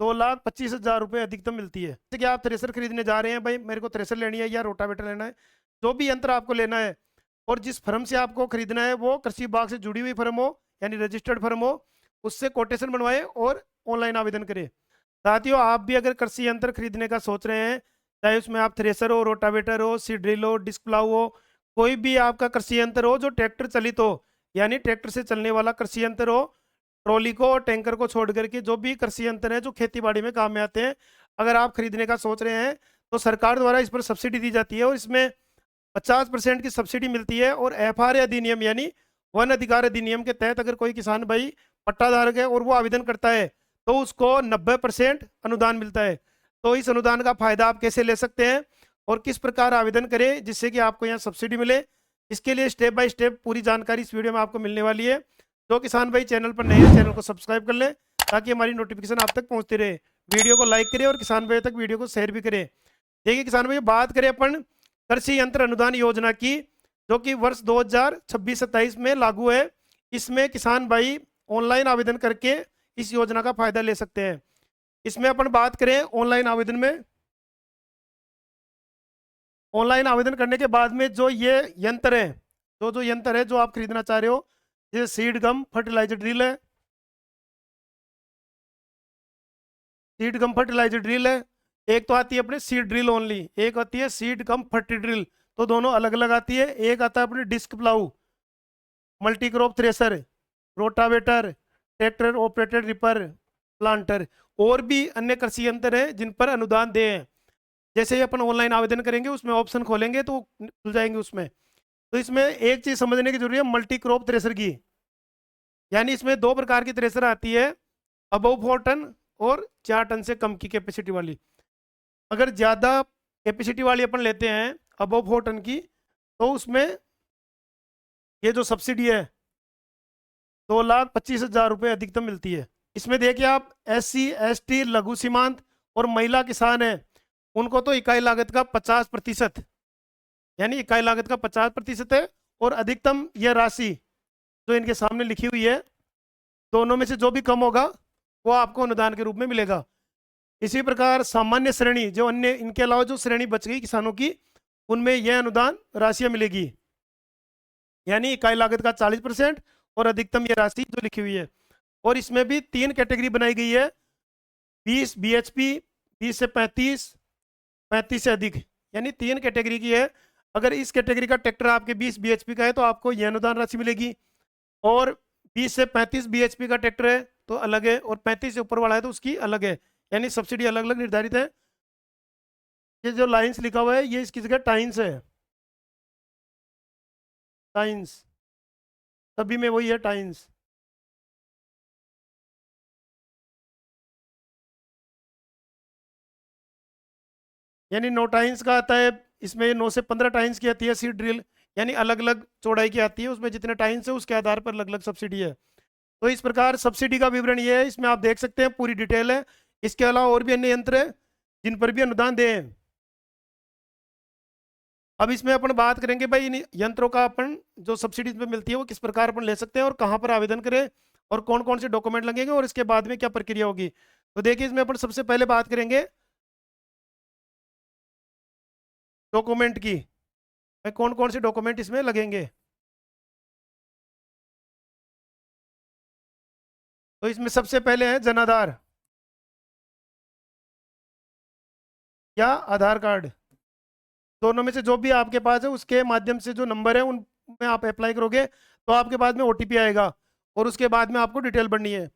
2,25,000 रुपये अधिकतम मिलती है। जैसे कि आप थ्रेसर खरीदने जा रहे हैं, भाई मेरे को थ्रेसर लेनी है या रोटावेटर लेना है, जो भी यंत्र आपको लेना है और जिस फर्म से आपको खरीदना है वो कृषि विभाग से जुड़ी हुई फर्म हो यानी रजिस्टर्ड फर्म हो, उससे कोटेशन बनवाए और ऑनलाइन आवेदन करें। साथियों, आप भी अगर कृषि यंत्र खरीदने का सोच रहे हैं, चाहे उसमें आप थ्रेसर हो, रोटावेटर हो, सीड ड्रिल हो, डिस्क प्लाऊ हो, कोई भी आपका कृषि यंत्र हो जो ट्रैक्टर चलित हो यानी ट्रैक्टर से चलने वाला कृषि यंत्र हो, ट्रॉली को और टैंकर को छोड़ करके जो भी कृषि यंत्र है जो खेती बाड़ी में काम में आते हैं, अगर आप खरीदने का सोच रहे हैं तो सरकार द्वारा इस पर सब्सिडी दी जाती है और इसमें 50% की सब्सिडी मिलती है। और एफआर अधिनियम यानी वन अधिकार अधिनियम के तहत अगर कोई किसान भाई पट्टाधारक है और वो आवेदन करता है तो उसको 90% अनुदान मिलता है। तो इस अनुदान का फायदा आप कैसे ले सकते हैं और किस प्रकार आवेदन करें जिससे कि आपको यहाँ सब्सिडी मिले, इसके लिए स्टेप बाय स्टेप पूरी जानकारी इस वीडियो में आपको मिलने वाली है। जो किसान भाई चैनल पर नए हैं, चैनल को सब्सक्राइब कर लें ताकि हमारी नोटिफिकेशन आप तक पहुंचती रहे। वीडियो को लाइक करें और किसान भाई तक वीडियो को शेयर भी करें। देखिए किसान भाई, बात करें अपन कृषि यंत्र अनुदान योजना की, जो कि वर्ष 2026-27 में लागू है। इसमें किसान भाई ऑनलाइन आवेदन करके इस योजना का फायदा ले सकते हैं। इसमें अपन बात करें ऑनलाइन आवेदन में, ऑनलाइन आवेदन करने के बाद में जो ये यंत्र है, जो यंत्र है जो आप खरीदना चाह रहे हो, जैसे सीड गम फर्टिलाइजर ड्रिल है, सीड गम फर्टिलाइजर ड्रिल है। एक तो आती है अपने सीड ड्रिल ओनली, एक आती है सीड गम फर्टी ड्रिल, तो दोनों अलग अलग आती है। एक आता है अपने disc plough, multi crop thresher, rotavator, tractor operated reaper planter, और भी अन्य कृषि यंत्र हैं जिन पर अनुदान दे हैं। जैसे ही अपन ऑनलाइन आवेदन करेंगे उसमें ऑप्शन खोलेंगे तो खुल जाएंगे उसमें। तो इसमें एक चीज समझने की जरूरी है मल्टी क्रॉप थ्रेसर की, यानी इसमें दो प्रकार की थ्रेसर आती है, अबव 4 टन और 4 टन से कम की कैपेसिटी वाली। अगर ज़्यादा कैपेसिटी वाली अपन लेते हैं अबव 4 टन की, तो उसमें ये जो सब्सिडी है 2,25,000 रुपये अधिकतम मिलती है। इसमें देखिए आप SC ST लघु सीमांत और महिला किसान है, उनको तो इकाई लागत का 50%, यानी इकाई लागत का 50% है। और अधिकतम यह राशि जो इनके सामने लिखी हुई है, दोनों में से जो भी कम होगा वो आपको अनुदान के रूप में मिलेगा। इसी प्रकार सामान्य श्रेणी, जो अन्य इनके अलावा जो श्रेणी बच गई किसानों की, उनमें यह अनुदान राशियां मिलेगी, यानी इकाई लागत का 40% और अधिकतम यह राशि जो लिखी हुई है। और इसमें भी 3 कैटेगरी बनाई गई है, 20 BHP, 20 से 35, 35 से अधिक, यानी 3 कैटेगरी की है। अगर इस कैटेगरी का ट्रैक्टर आपके 20 BHP का है तो आपको यह अनुदान राशि मिलेगी, और 20 से 35 BHP का ट्रैक्टर है तो अलग है, और 35 से ऊपर वाला है तो उसकी अलग है, यानी सब्सिडी अलग अलग निर्धारित है। ये जो लाइंस लिखा हुआ है ये इसकी जगह टाइंस है, टाइंस, सभी में वही है टाइंस। यानी 9 टाइंस का आता है, इसमें 9 से 15 टाइंस की आती है सीड ड्रिल, यानी अलग अलग चौड़ाई की आती है, उसमें जितने टाइंस है उसके आधार पर अलग अलग सब्सिडी है। तो इस प्रकार सब्सिडी का विवरण ये है, इसमें आप देख सकते हैं पूरी डिटेल है। इसके अलावा और भी अन्य यंत्र है जिन पर भी अनुदान दे हैं। अब इसमें अपन बात करेंगे भाई इन यंत्रों का अपन जो सब्सिडी पे मिलती है वो किस प्रकार अपन ले सकते हैं और कहाँ पर आवेदन करें और कौन कौन से डॉक्यूमेंट लगेंगे और इसके बाद में क्या प्रक्रिया होगी। तो देखिए इसमें अपन सबसे पहले बात करेंगे डॉक्यूमेंट की, कौन कौन से डॉक्यूमेंट इसमें लगेंगे। तो इसमें सबसे पहले है जनाधार या आधार कार्ड, दोनों में से जो भी आपके पास है उसके माध्यम से जो नंबर है उनमें आप अप्लाई करोगे तो आपके बाद में OTP आएगा और उसके बाद में आपको डिटेल भरनी है।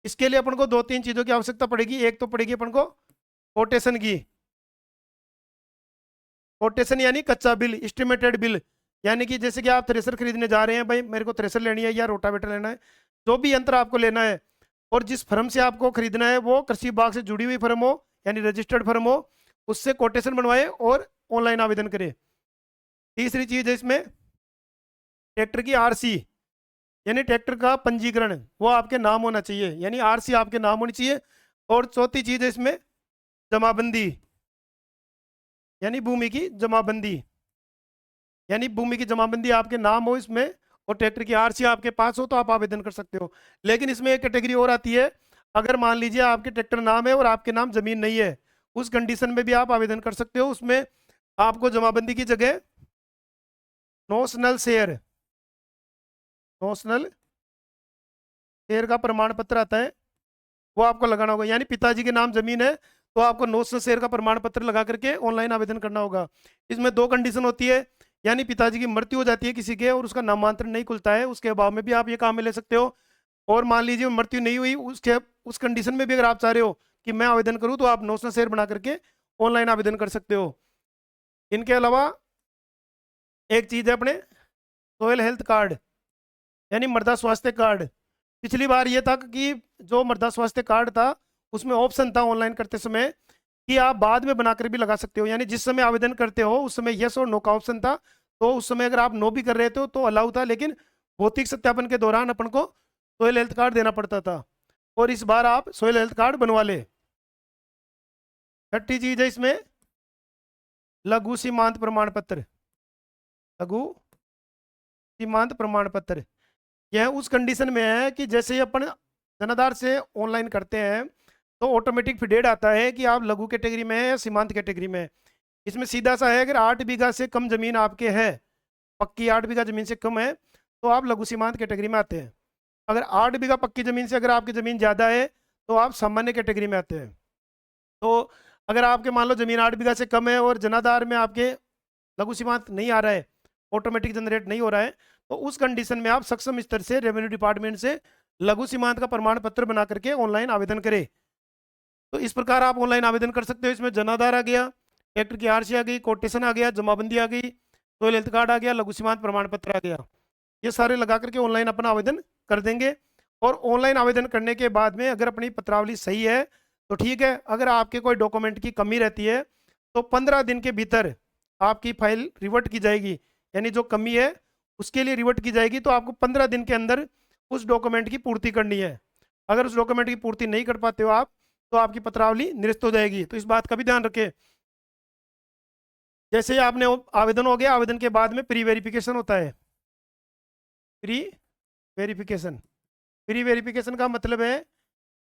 इसके लिए अपन को 2-3 चीज़ों की आवश्यकता पड़ेगी। एक तो पड़ेगी अपन को कोटेशन की, कोटेशन यानी कच्चा बिल, एस्टिमेटेड बिल, यानी कि जैसे कि आप थ्रेसर खरीदने जा रहे हैं, भाई मेरे को थ्रेसर लेनी है या रोटावेटर लेना है, जो भी यंत्र आपको लेना है और जिस फर्म से आपको खरीदना है वो कृषि विभाग से जुड़ी हुई फर्म हो यानी रजिस्टर्ड फर्म हो, उससे कोटेशन बनवाए और ऑनलाइन आवेदन करें। तीसरी चीज़ है इसमें ट्रैक्टर की RC, यानी ट्रैक्टर का पंजीकरण वो आपके नाम होना चाहिए, यानी RC आपके नाम होनी चाहिए। और चौथी चीज़ है इसमें जमाबंदी, यानी भूमि की जमाबंदी, यानी भूमि की जमाबंदी आपके नाम हो इसमें और ट्रैक्टर की RC आपके पास हो तो आप आवेदन कर सकते हो। लेकिन इसमें एक कैटेगरी और आती है, अगर मान लीजिए आपके ट्रैक्टर नाम है और आपके नाम जमीन नहीं है, उस कंडीशन में भी आप आवेदन कर सकते हो। उसमें आपको जमाबंदी की जगह नोशनल शेयर, नोशनल शेयर का प्रमाण पत्र आता है, वो आपको लगाना होगा। यानी पिताजी के नाम जमीन है तो आपको नोशनल शेयर का प्रमाण पत्र लगा करके ऑनलाइन आवेदन करना होगा। इसमें 2 कंडीशन होती है, यानी पिताजी की मृत्यु हो जाती है किसी के और उसका नामांतरण नहीं खुलता है, उसके अभाव में भी आप ये काम में ले सकते हो। और मान लीजिए मृत्यु नहीं हुई, उसके उस कंडीशन में भी अगर आप चाह रहे हो कि मैं आवेदन करूं, तो आप नोशनल शेयर बना करके ऑनलाइन आवेदन कर सकते हो। इनके अलावा एक चीज़ है अपने सोयल हेल्थ कार्ड, यानी मृदा स्वास्थ्य कार्ड। पिछली बार ये था कि जो मृदा स्वास्थ्य कार्ड था उसमें ऑप्शन था ऑनलाइन करते समय कि आप बाद में बनाकर भी लगा सकते हो, यानी जिस समय आवेदन करते हो उस समय यस और नो का ऑप्शन था। तो उस समय अगर आप नो भी कर रहे थे तो अलाउ था, लेकिन भौतिक सत्यापन के दौरान अपन को सोयल हेल्थ कार्ड देना पड़ता था। और इस बार आप सोयल हेल्थ कार्ड बनवा ले। छठी चीज है इसमें लघु सीमांत प्रमाण पत्र। लघु सीमांत प्रमाण पत्र यह उस कंडीशन में है कि जैसे ही अपन जनाधार से ऑनलाइन करते हैं तो ऑटोमेटिक फीडेड आता है कि आप लघु कैटेगरी में है या सीमांत कैटेगरी में है। इसमें सीधा सा है, अगर 8 बीघा से कम जमीन आपके है, पक्की 8 बीघा जमीन से कम है, तो आप लघु सीमांत कैटेगरी में आते हैं। अगर 8 बीघा पक्की जमीन से अगर आपकी जमीन ज़्यादा है तो आप सामान्य कैटेगरी में आते हैं। तो अगर आपके मान लो जमीन 8 बीघा से कम है और जनाधार में आपके लघु सीमांत नहीं आ रहा है, ऑटोमेटिक जनरेट नहीं हो रहा है, तो उस कंडीशन में आप सक्षम स्तर से रेवेन्यू डिपार्टमेंट से लघु सीमांत का प्रमाण पत्र बना करके ऑनलाइन आवेदन करें। तो इस प्रकार आप ऑनलाइन आवेदन कर सकते हो। इसमें जनाधार आ गया, ट्रैक्टर की आरसी आ गई, कोटेशन आ गया, जमाबंदी आ गई, सोयल हेल्थ कार्ड आ गया, लघु सीमांत प्रमाण पत्र आ गया। ये सारे लगा करके ऑनलाइन अपना आवेदन कर देंगे। और ऑनलाइन आवेदन करने के बाद में अगर अपनी पत्रावली सही है तो ठीक है, अगर आपके कोई डॉक्यूमेंट की कमी रहती है तो 15 दिन के भीतर आपकी फाइल रिवर्ट की जाएगी। यानी जो कमी है उसके लिए रिवर्ट की जाएगी, तो आपको 15 दिन के अंदर उस डॉक्यूमेंट की पूर्ति करनी है। अगर उस डॉक्यूमेंट की पूर्ति नहीं कर पाते हो आप तो आपकी पत्रावली निरस्त हो जाएगी। तो इस बात का भी ध्यान रखें। जैसे ही आपने आवेदन हो गया, आवेदन के बाद में प्री वेरिफिकेशन होता है। प्री वेरिफिकेशन, प्री वेरिफिकेशन का मतलब है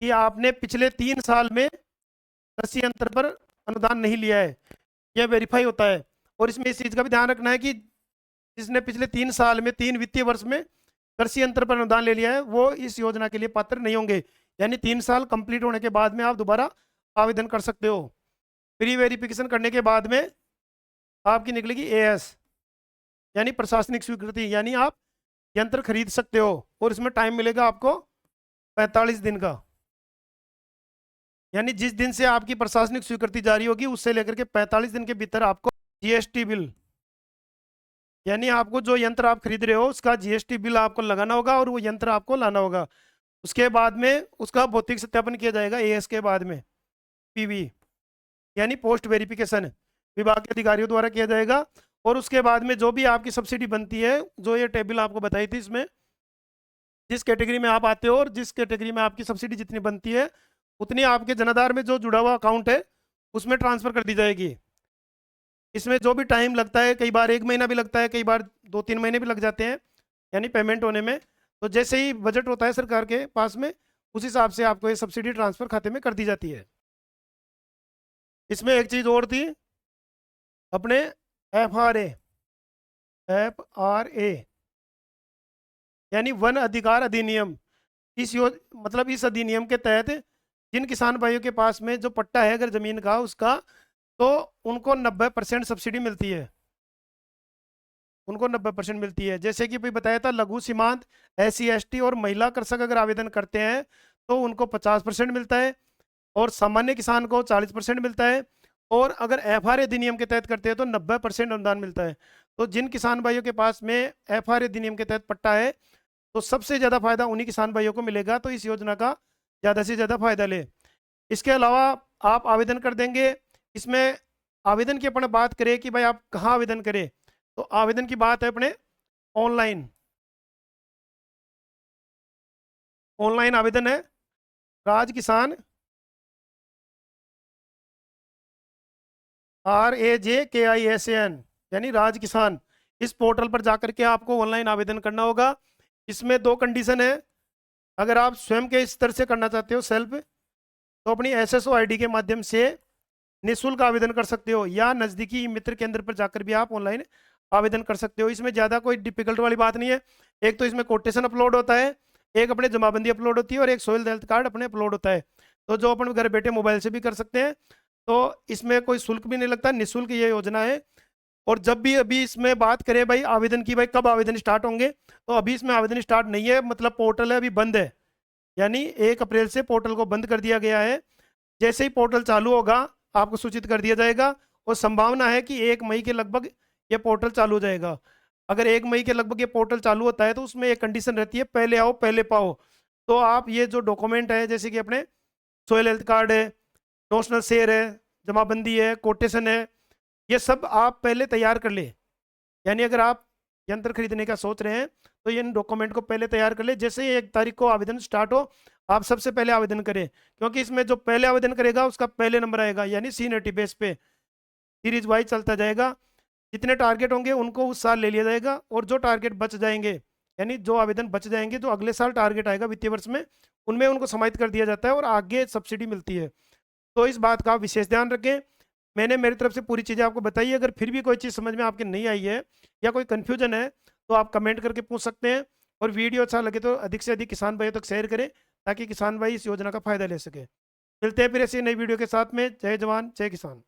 कि आपने पिछले 3 साल में कृषि यंत्र पर अनुदान नहीं लिया है, यह वेरीफाई होता है। और इसमें इस चीज़ का भी ध्यान रखना है कि जिसने पिछले 3 साल में 3 वित्तीय वर्ष में कृषि यंत्र पर अनुदान ले लिया है वो इस योजना के लिए पात्र नहीं होंगे। यानी 3 साल कंप्लीट होने के बाद में आप दोबारा आवेदन कर सकते हो। प्री वेरिफिकेशन करने के बाद में आपकी निकलेगी एएस, यानी प्रशासनिक स्वीकृति, यानी आप यंत्र खरीद सकते हो। और इसमें टाइम मिलेगा आपको 45 दिन का। यानी जिस दिन से आपकी प्रशासनिक स्वीकृति जारी होगी उससे लेकर के 45 दिन के भीतर आपको जीएसटी बिल, यानी आपको जो यंत्र आप खरीद रहे हो उसका जीएसटी बिल आपको लगाना होगा और वो यंत्र आपको लाना होगा। उसके बाद में उसका भौतिक सत्यापन किया जाएगा एएस के बाद में, पीवी यानी पोस्ट वेरिफिकेशन विभाग के अधिकारियों द्वारा किया जाएगा। और उसके बाद में जो भी आपकी सब्सिडी बनती है, जो ये टेबल आपको बताई थी, इसमें जिस कैटेगरी में आप आते हो और जिस कैटेगरी में आपकी सब्सिडी जितनी बनती है उतनी आपके जनाधार में जो जुड़ा हुआ अकाउंट है उसमें ट्रांसफर कर दी जाएगी। इसमें जो भी टाइम लगता है, कई बार 1 महीना भी लगता है, कई बार 2-3 महीने भी लग जाते हैं यानी पेमेंट होने में। तो जैसे ही बजट होता है सरकार के पास में उस हिसाब से आपको ये सब्सिडी ट्रांसफर खाते में कर दी जाती है। इसमें एक चीज़ और थी अपने एफआरए, एफआरए यानी वन अधिकार अधिनियम। मतलब इस अधिनियम के तहत जिन किसान भाइयों के पास में जो पट्टा है अगर जमीन का उसका, तो उनको 90% सब्सिडी मिलती है, उनको 90% मिलती है। जैसे कि भाई बताया था लघु सीमांत, SC ST और महिला कृषक अगर आवेदन करते हैं तो उनको 50% मिलता है और सामान्य किसान को 40% मिलता है। और अगर एफआरए अधिनियम के तहत करते हैं तो 90% अनुदान मिलता है। तो जिन किसान भाइयों के पास में एफआरए अधिनियम के तहत पट्टा है तो सबसे ज़्यादा फायदा उन्हीं किसान भाइयों को मिलेगा। तो इस योजना का ज़्यादा से ज़्यादा फायदा ले। इसके अलावा आप आवेदन कर देंगे। इसमें आवेदन की अपन बात करें कि भाई आप कहाँ आवेदन करें, तो आवेदन की बात है अपने ऑनलाइन, ऑनलाइन आवेदन है राज किसान, RAJKISAN यानी राज किसान। इस पोर्टल पर जाकर के आपको ऑनलाइन आवेदन करना होगा। इसमें 2 कंडीशन है, अगर आप स्वयं के स्तर से करना चाहते हो सेल्फ, तो अपनी SSO ID के माध्यम से निःशुल्क आवेदन कर सकते हो, या नज़दीकी मित्र केंद्र पर जाकर भी आप ऑनलाइन आवेदन कर सकते हो। इसमें ज़्यादा कोई डिफिकल्ट वाली बात नहीं है। एक तो इसमें कोटेशन अपलोड होता है, एक अपने जमाबंदी अपलोड होती है, और एक सोयल हेल्थ कार्ड अपने अपलोड होता है। तो जो अपन घर बैठे मोबाइल से भी कर सकते हैं। तो इसमें कोई शुल्क भी नहीं लगता, निःशुल्क ये योजना है। और जब भी अभी इसमें बात करें भाई आवेदन की, भाई कब आवेदन स्टार्ट होंगे, तो अभी इसमें आवेदन स्टार्ट नहीं है, मतलब पोर्टल है अभी बंद है, यानी 1 अप्रैल से पोर्टल को बंद कर दिया गया है। जैसे ही पोर्टल चालू होगा आपको सूचित कर दिया जाएगा, और संभावना है कि 1 मई के लगभग ये पोर्टल चालू हो जाएगा। अगर 1 मई के लगभग ये पोर्टल चालू होता है तो उसमें एक कंडीशन रहती है, पहले आओ पहले पाओ। तो आप ये जो डॉक्यूमेंट है, जैसे कि अपने सोयल हेल्थ कार्ड है, नोशनल शेयर है, जमाबंदी है, कोटेशन है, ये सब आप पहले तैयार कर ले। यानी अगर आप यंत्र खरीदने का सोच रहे हैं तो इन डॉक्यूमेंट को पहले तैयार कर ले। जैसे ही 1 तारीख को आवेदन स्टार्ट हो, आप सबसे पहले आवेदन करें, क्योंकि इसमें जो पहले आवेदन करेगा उसका पहले नंबर आएगा, यानी सीनियरिटी बेस पे सीरीज वाइज चलता जाएगा। जितने टारगेट होंगे उनको उस साल ले लिया जाएगा, और जो टारगेट बच जाएंगे, यानी जो आवेदन बच जाएंगे, जो अगले साल टारगेट आएगा वित्तीय वर्ष में, उनमें उनको समाहित कर दिया जाता है और आगे सब्सिडी मिलती है। तो इस बात का आप विशेष ध्यान रखें। मैंने मेरी तरफ से पूरी चीज़ें आपको बताई है। अगर फिर भी कोई चीज़ समझ में आपके नहीं आई है या कोई कन्फ्यूजन है तो आप कमेंट करके पूछ सकते हैं। और वीडियो अच्छा लगे तो अधिक से अधिक किसान भाइयों तक शेयर करें, ताकि किसान भाई इस योजना का फायदा ले सके। मिलते हैं फिर ऐसी नई वीडियो के साथ में। जय जवान जय किसान।